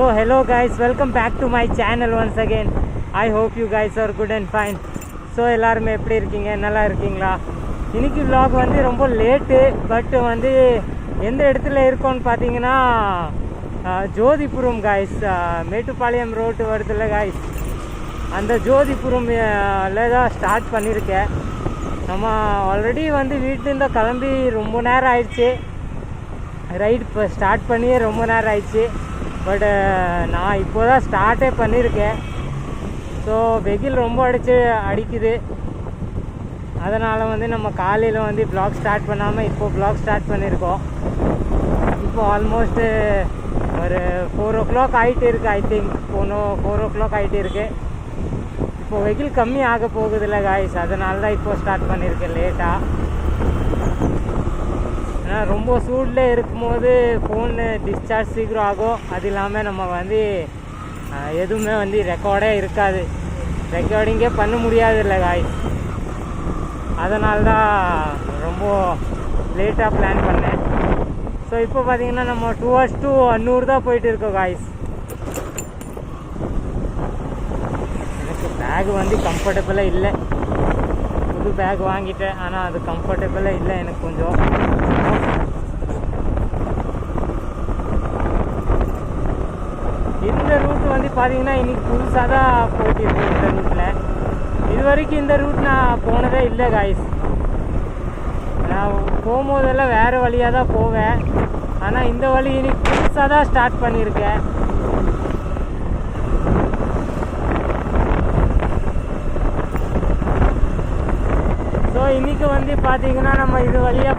So hello guys, welcome back to my channel once again. I hope you guys are good and fine. So எல்லாருமே எப்படி இருக்கீங்க, நல்லா இருக்கீங்களா? இன்றைக்கி vlog வந்து ரொம்ப லேட்டு, பட் வந்து எந்த இடத்துல இருக்கோன்னு பார்த்தீங்கன்னா ஜோதிபுரம் காய்ஸ். மேட்டுப்பாளையம் ரோட்டு வருதுல்ல காய்ஸ், அந்த ஜோதிபுரம்ல தான் ஸ்டார்ட் பண்ணியிருக்கேன். நம்ம ஆல்ரெடி வந்து வீட்டிலேருந்து கிளம்பி ரொம்ப நேரம் ஆயிடுச்சு, ரைடு இப்போ ஸ்டார்ட் பண்ணியே ரொம்ப நேரம் ஆயிடுச்சு. பட் நான் இப்போ தான் ஸ்டார்ட்டே பண்ணியிருக்கேன். ஸோ வெயில் ரொம்ப அடிக்குது, அதனால் வந்து நம்ம காலையில் வந்து வ்ளாக் ஸ்டார்ட் பண்ணாமல் இப்போது வ்ளாக் ஸ்டார்ட் பண்ணியிருக்கோம். இப்போ ஆல்மோஸ்ட்டு ஒரு 4 o'clock ஆகிட்டு இருக்குது. ஐ திங்க் 4 o'clock ஆகிட்டு இருக்குது. இப்போது வெயில் கம்மி ஆக போகுதில்ல காய்ஸ், அதனால தான் இப்போது ஸ்டார்ட் பண்ணியிருக்கேன் லேட்டாக. ஏன்னா ரொம்ப சூடில் இருக்கும்போது ஃபோனு டிஸ்சார்ஜ் சீக்கிரம் ஆகும். அது இல்லாமல் நம்ம வந்து எதுவுமே வந்து ரெக்கார்டே இருக்காது, ரெக்கார்டிங்கே பண்ண முடியாது இல்லை காய்ஸ். அதனால தான் ரொம்ப லேட்டாக பிளான் பண்ணேன். ஸோ இப்போ பார்த்தீங்கன்னா நம்ம 2 hours to அன்னூர் தான் போயிட்டு இருக்கோம் காய்ஸ். எனக்கு பேக் வந்து கம்ஃபர்டபுளாக இல்லை, புது பேக் வாங்கிட்டேன், ஆனால் அது கம்ஃபர்டபுளாக இல்லை எனக்கு கொஞ்சம். இந்த ரூட் வந்து பார்த்தீங்கன்னா இன்றைக்கி புதுசாக தான் போயிட்டு இருக்கு. இந்த ரூட்டில் இது வரைக்கும் இந்த ரூட் நான் போனதே இல்லை காய்ஸ். நான் போகும்போதெல்லாம் வேறு வழியாக தான் போவேன், ஆனால் இந்த வழி இன்னைக்கு புதுசாக தான் ஸ்டார்ட் பண்ணியிருக்கேன். ஸோ இன்றைக்கி வந்து பார்த்திங்கன்னா நம்ம இது வழியாக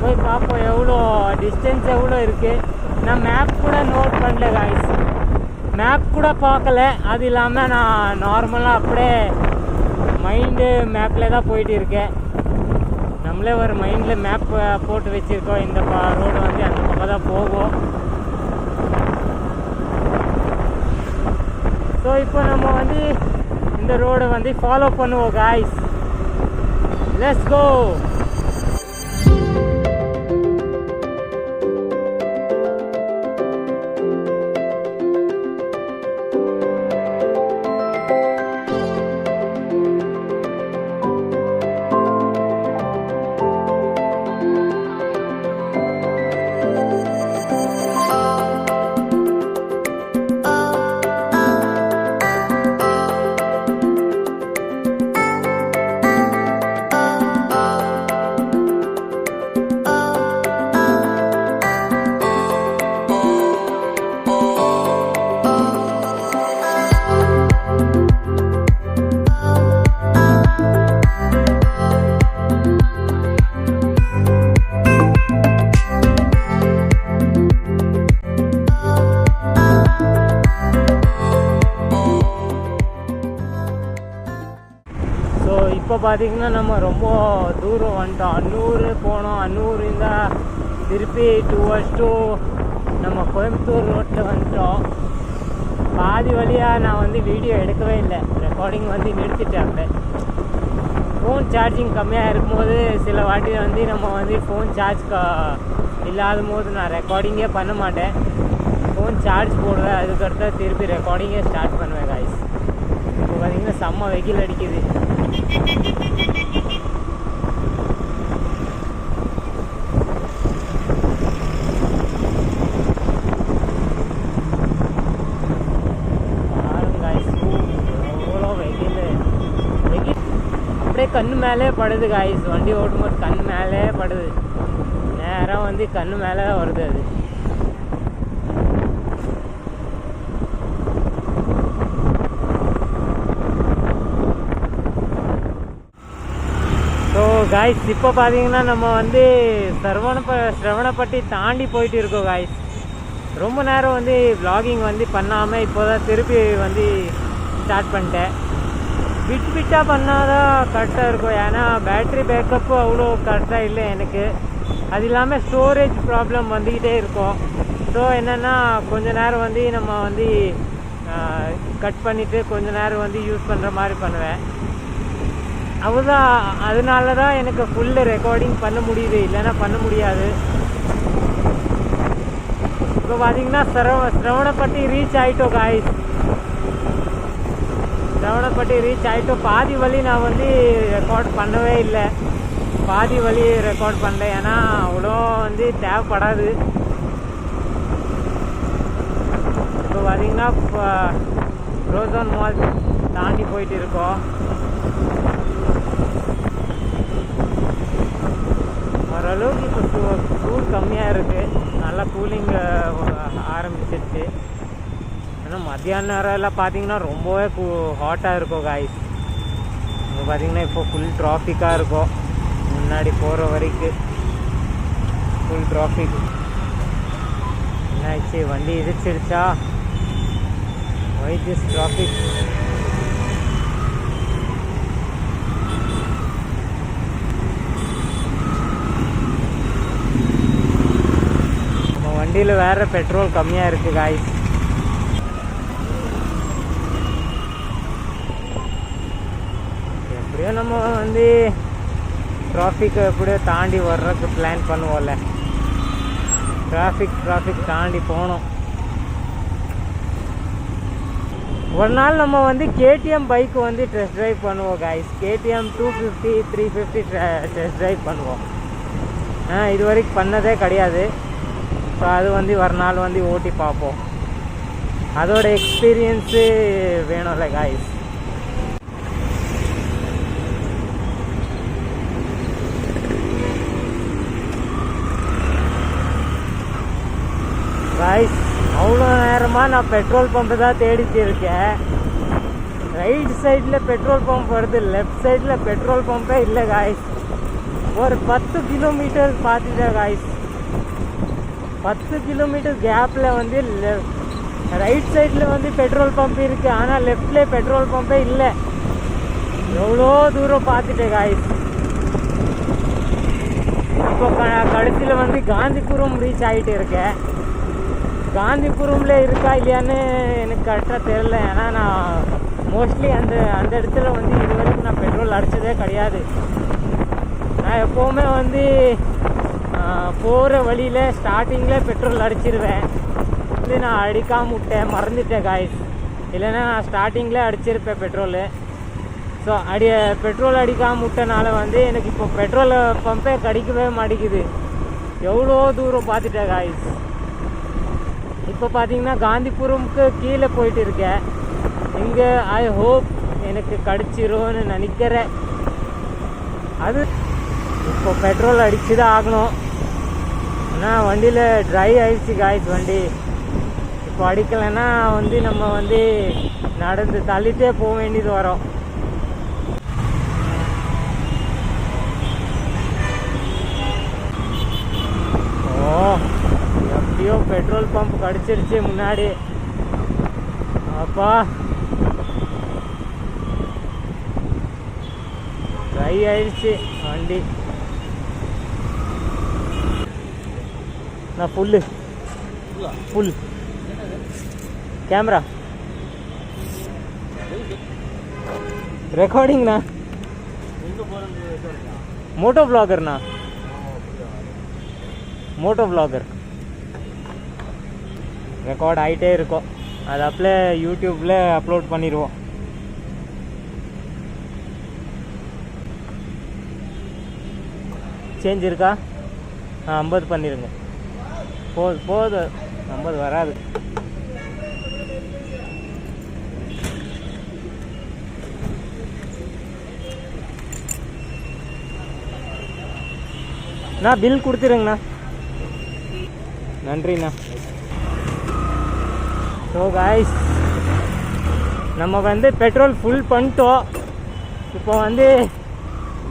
போய் பார்ப்போம் எவ்வளோ டிஸ்டன்ஸ் எவ்வளோ இருக்குது. நான் மேப் கூட நோட் பண்ணல காய்ஸ், மேப் கூட பார்க்கல. அது இல்லாமல் நான் நார்மலாக அப்படியே மைண்டு மேப்பில் தான் போயிட்டு இருக்கேன். நம்மளே ஒரு மைண்டில் மேப் போட்டு வச்சுருக்கோம். இந்த ரோடு வந்து அந்த பக்கம் தான் போகும். ஸோ இப்போ நம்ம வந்து இந்த ரோடை வந்து ஃபாலோ பண்ணுவோம் காய்ஸ். Let's go. இப்போ பார்த்திங்கன்னா நம்ம ரொம்ப தூரம் வந்துட்டோம். அன்னூர் போனோம், அன்னூரில் திருப்பி 2 hours to நம்ம கோயம்புத்தூர் ரோட்டில் வந்துட்டோம். பாதி வழியாக நான் வந்து வீடியோ எடுக்கவே இல்லை, ரெக்கார்டிங் வந்து நிறுத்திட்டேன். ஃபோன் சார்ஜிங் கம்மியாக இருக்கும்போது சில வாட்டி வந்து நம்ம வந்து ஃபோன் சார்ஜ் இல்லாத போது நான் ரெக்கார்டிங்கே பண்ண மாட்டேன், ஃபோன் சார்ஜ் போடுவேன். அதுக்கடுத்து திருப்பி ரெக்கார்டிங்கே ஸ்டார்ட் பண்ணுவேன் காய்ஸ். இப்போ பார்த்திங்கன்னா செம்ம வெயில் அடிக்குது. அப்படியே கண்ணு மேலே படுது காய்ஸ், வண்டி ஓட்டும்போது கண்ணு மேலே படுது, நேராக வந்து கண்ணு மேலே வருது அது. ஸோ காய்ஸ் இப்போ பார்த்தீங்கன்னா நம்ம வந்து சிரவணப்பட்டி தாண்டி போயிட்டு இருக்கோம் காய்ஸ். ரொம்ப நேரம் வந்து vlogging வந்து பண்ணாமல் இப்போ தான் திருப்பி வந்து ஸ்டார்ட் பண்ணிட்டேன். விட்டாக பண்ணால் தான் கரெக்டாக இருக்கும், ஏன்னா பேட்ரி பேக்கப்பு அவ்வளோ கரெக்டாக இல்லை எனக்கு. அது இல்லாமல் ஸ்டோரேஜ் ப்ராப்ளம் வந்துக்கிட்டே இருக்கும். ஸோ என்னென்னா கொஞ்ச நேரம் வந்து நம்ம வந்து கட் பண்ணிவிட்டு கொஞ்ச நேரம் வந்து யூஸ் பண்ணுற மாதிரி பண்ணுவேன். அதுதான், அதனால தான் எனக்கு ஃபுல்லு ரெக்கார்டிங் பண்ண முடியுது, இல்லைன்னா பண்ண முடியாது. இப்போ பார்த்தீங்கன்னா சிரவணப்பட்டி ரீச் ஆகிட்டோம் காய்ஸ். சிரவணப்பட்டி ரீச் ஆகிட்டோம். பாதி வழி நான் வந்து ரெக்கார்ட் பண்ணவே இல்லை. பாதி வழி ரெக்கார்ட் பண்ணல, ஏன்னா அவ்வளோ வந்து தேவைப்படாது. இப்போ பார்த்தீங்கன்னா ரோசோன் மால் தாண்டி போயிட்டு இருக்கோம். ஓரளவுக்கு இப்போ சூடு கம்மியாக இருக்குது, நல்லா கூலிங் ஆரம்பிச்சிருச்சு. ஆனால் மத்தியான நேரம் எல்லாம் பார்த்தீங்கன்னா ரொம்பவே ஹாட்டாக இருக்கும் காய்ஸ். இங்கே பார்த்தீங்கன்னா இப்போ ஃபுல் டிராஃபிக்காக இருக்கும். முன்னாடி போகிற வரைக்கும் ஃபுல் டிராஃபிக். என்னாச்சு, வண்டி இடிச்சிருச்சா? Why this traffic? நம்ம வண்டியில் வேற பெட்ரோல் கம்மியாக இருக்குது காய்ஸ். எப்படியோ நம்ம வந்து டிராஃபிக் எப்படியோ தாண்டி வர்றதுக்கு பிளான் பண்ணுவோம்ல. டிராஃபிக் தாண்டி போனோம். ஒரு நாள் நம்ம வந்து KTM பைக்கு வந்து டெஸ்ட் ட்ரைவ் பண்ணுவோம் காய்ஸ். KTM 250 350 டெஸ்ட் ட்ரைவ் பண்ணுவோம். இது வரைக்கும் பண்ணதே கிடையாது. ஸோ அது வந்து ஒரு நாள் வந்து ஓட்டி பார்ப்போம். அதோட எக்ஸ்பீரியன்ஸு வேணும்ல காய்ஸ். காய்ஸ், அவ்வளோ நேரமாக நான் பெட்ரோல் பம்பு தான் தேடிட்டு இருக்கேன். ரைட் சைடில் பெட்ரோல் பம்ப் வருது, லெஃப்ட் சைடில் பெட்ரோல் பம்பே இல்லை காய்ஸ். ஒரு 10 கிலோமீட்டர் பார்த்துட்டேன் காய்ஸ். 10 கிலோமீட்டர் கேப்பில் வந்து ரைட் சைடில் வந்து பெட்ரோல் பம்ப் இருக்குது, ஆனால் லெஃப்டில் பெட்ரோல் பம்பே இல்லை. எவ்வளோ தூரம் பார்த்துட்டேன் காய்ஸ். இப்போ கடைசியில் வந்து காந்திபுரம் ரீச் ஆகிட்டு இருக்கேன். காந்திபுரம்ல இருக்கா இல்லையான்னு எனக்கு கரெக்டாக தெரில. ஏன்னா நான் மோஸ்ட்லி அந்த இடத்துல வந்து இது வரைக்கும் நான் பெட்ரோல் அடித்ததே கிடையாது. நான் எப்போவுமே வந்து போகிற வழியில் ஸ்டார்டிங்கில் பெட்ரோல் அடிச்சிருவேன். வந்து நான் அடிக்காமல் விட்டேன், மறந்துட்டேன் காய்ஸ். இல்லைன்னா நான் ஸ்டார்டிங்கில் அடிச்சிருப்பேன் பெட்ரோலு. ஸோ பெட்ரோல் அடிக்காமல் விட்டனால வந்து எனக்கு இப்போ பெட்ரோல் பம்பே கிடைக்கவே மாட்டேங்குது. எவ்வளோ தூரம் பார்த்துட்டேன் காய்ஸ். இப்போ பார்த்தீங்கன்னா காந்திபுரமுக்கு கீழே போயிட்டு இருக்கேன். இங்கே ஐ ஹோப் எனக்கு கிடச்சிரும்னு நினைக்கிறேன். அது இப்போ பெட்ரோல் அடிச்சு தான் ஆகணும். ஆனால் வண்டியில் ட்ரை ஆயிடுச்சு காய்ஸ் வண்டி. இப்போ அடிக்கலைன்னா வந்து நம்ம வந்து நடந்து தள்ளிட்டே போக வேண்டியது வரும். எப்படியோ பெட்ரோல் பம்ப் கிடச்சிருச்சு முன்னாடி. அப்பா ட்ரை ஆயிடுச்சு வண்டி. நான் ஃபுல் கேமரா ரெக்கார்டிங்ண்ணா. மோட்டோ வ்ளாகர் ரெக்கார்ட் ஆகிட்டே இருக்கும். அது அப்படியே யூடியூப்பில் அப்லோட் பண்ணிடுவோம். சேஞ்ச் இருக்கா? 50 பண்ணிடுங்க. போதும் 50 வராது. நான் பில் கொடுத்துருங்கண்ணா. நன்றிண்ணா. ஸோ காய்ஸ், நம்ம வந்து பெட்ரோல் ஃபுல் பண்ணிட்டோம். இப்போ வந்து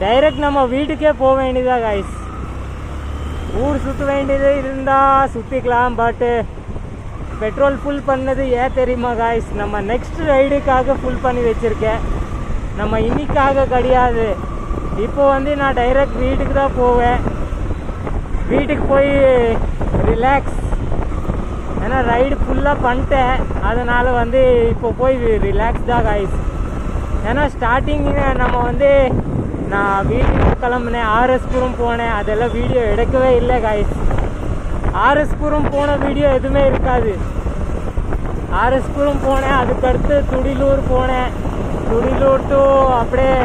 டைரெக்ட் நம்ம வீட்டுக்கே போக வேண்டியதா காய்ஸ். ஊர் சுற்ற வேண்டியது இருந்தால் சுற்றிக்கலாம். பட்டு பெட்ரோல் ஃபுல் பண்ணது ஏன் தெரியுமா காய்ஸ்? நம்ம நெக்ஸ்ட் ரைடுக்காக ஃபுல் பண்ணி வச்சுருக்கேன். நம்ம இன்னைக்காக கிடையாது. இப்போ வந்து நான் டைரெக்ட் வீட்டுக்கு தான் போவேன். வீட்டுக்கு போய் ரிலாக்ஸ். ஏன்னா ரைடு ஃபுல்லாக பண்ணிட்டேன், அதனால் வந்து இப்போ போய் ரிலாக்ஸ் தான் காய்ஸ். ஏன்னா ஸ்டார்டிங்கில் நம்ம வந்து நான் வீட்டுக்கு கிளம்புனேன், RS புரம் போனேன், அதெல்லாம் வீடியோ எடுக்கவே இல்லை காய்ஸ். ஆர்எஸ்புரம் போன வீடியோ எதுவுமே இருக்காது. ஆர்எஸ்புரம் போனேன், அதுக்கடுத்து துடிலூர் போனேன். துடிலூர் டு அப்படியே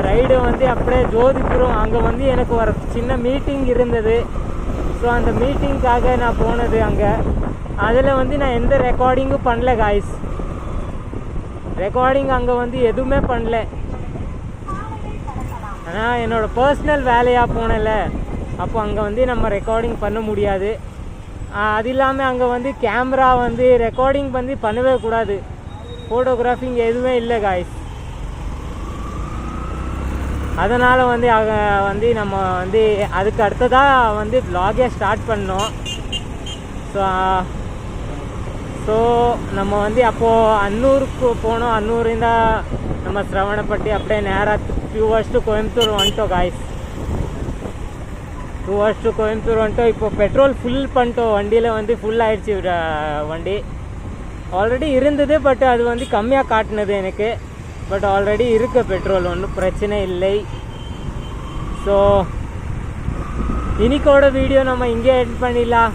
ரைடு வந்து அப்படியே ஜோதிபுரம். அங்கே வந்து எனக்கு ஒரு சின்ன மீட்டிங் இருந்தது. ஸோ அந்த மீட்டிங்காக நான் போனது அங்கே. அதில் வந்து நான் எந்த ரெக்கார்டிங்கும் பண்ணல காய்ஸ். ரெக்கார்டிங் அங்கே வந்து எதுவுமே பண்ணல. ஆனால் என்னோடய பர்சனல் வேலையாக போனல, அப்போ அங்கே வந்து நம்ம ரெக்கார்டிங் பண்ண முடியாது. அது இல்லாமல் அங்கே வந்து கேமரா வந்து ரெக்கார்டிங் வந்து பண்ணவே கூடாது. ஃபோட்டோகிராஃபிங் எதுவுமே இல்லை காய்ஸ். அதனால் வந்து அங்கே வந்து நம்ம வந்து அதுக்கு அடுத்ததாக வந்து vlog-ஏ ஸ்டார்ட் பண்ணோம். ஸோ நம்ம வந்து அப்போது அன்னூருக்கு போனோம். அன்னூர் இருந்தால் நம்ம சிரவணப்பட்டி அப்படியே நேராக 2 hours to கோயம்புத்தூர் வந்துட்டோம் காய்ஸ். 2 hours to கோயம்புத்தூர் வந்துட்டோம். இப்போ பெட்ரோல் ஃபுல் பண்ணிட்டோம். வண்டியில் வந்து ஃபுல் ஆகிடுச்சு வண்டி. ஆல்ரெடி இருந்தது, பட் அது வந்து கம்மியாக காட்டினது எனக்கு. பட் ஆல்ரெடி இருக்க பெட்ரோல், ஒன்றும் பிரச்சனை இல்லை. ஸோ இன்னைக்கோட வீடியோ நம்ம இங்கே எண்ட் பண்ணிடலாம்.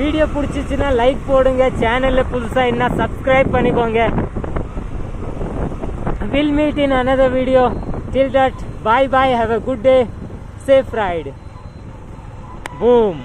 வீடியோ பிடிச்சிச்சின்னா லைக் போடுங்க. சேனலில் புதுசாக என்ன சப்ஸ்கிரைப் பண்ணிக்கோங்க. We'll meet in another video. Till that, bye bye. Have a good day. Safe ride. Boom.